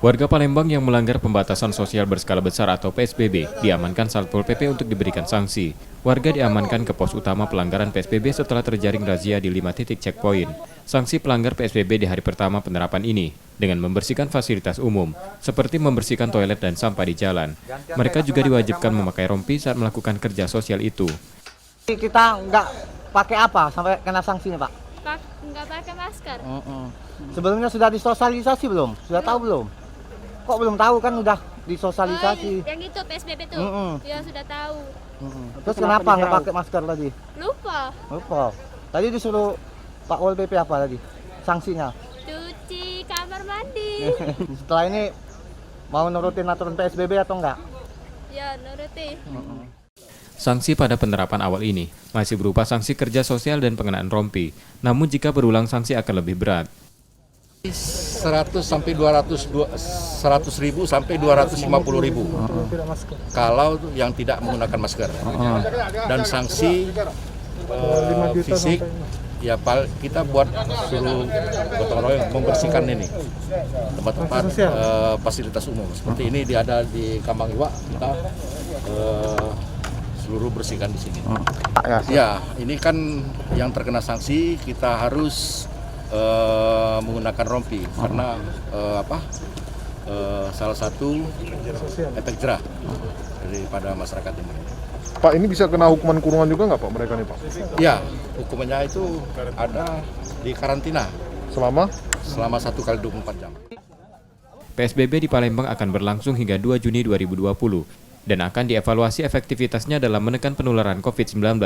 Warga Palembang yang melanggar pembatasan sosial berskala besar atau PSBB diamankan Satpol PP untuk diberikan sanksi. Warga diamankan ke pos utama pelanggaran PSBB setelah terjaring razia di 5 titik checkpoint. Sanksi pelanggar PSBB di hari pertama penerapan ini dengan membersihkan fasilitas umum, seperti membersihkan toilet dan sampah di jalan. Mereka juga diwajibkan memakai rompi saat melakukan kerja sosial itu. Kita nggak pakai apa sampai kena sanksinya, Pak? Nggak pakai masker. Sebelumnya sudah disosialisasi belum? Sudah tahu belum? Kok belum tahu kan udah disosialisasi? Yang itu PSBB tuh, ya sudah tahu. Terus kenapa nggak pakai masker tadi? Lupa. Tadi disuruh Pak Wal PP apa tadi? Sanksinya? Cuci kamar mandi. Setelah ini mau nurutin aturan PSBB atau enggak? Ya, nuruti. Sanksi pada penerapan awal ini masih berupa sanksi kerja sosial dan pengenaan rompi. Namun jika berulang sanksi akan lebih berat. 100 sampai 100.000 sampai 250.000 kalau yang tidak menggunakan masker. Dan sanksi fisik ya kita buat suruh gotong royong membersihkan ini tempat-tempat fasilitas umum seperti ini ada di Kambang Iwa, kita seluruh bersihkan di sini. Ya, ini kan yang terkena sanksi kita harus menggunakan rompi karena salah satu efek jerah daripada masyarakat ini. Pak, ini bisa kena hukuman kurungan juga nggak Pak mereka nih Pak? Ya, hukumannya itu ada di karantina selama 1x24 jam. PSBB di Palembang akan berlangsung hingga 2 Juni 2020 dan akan dievaluasi efektivitasnya dalam menekan penularan COVID-19.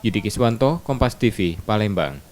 Yudi Kiswanto, Kompas TV, Palembang.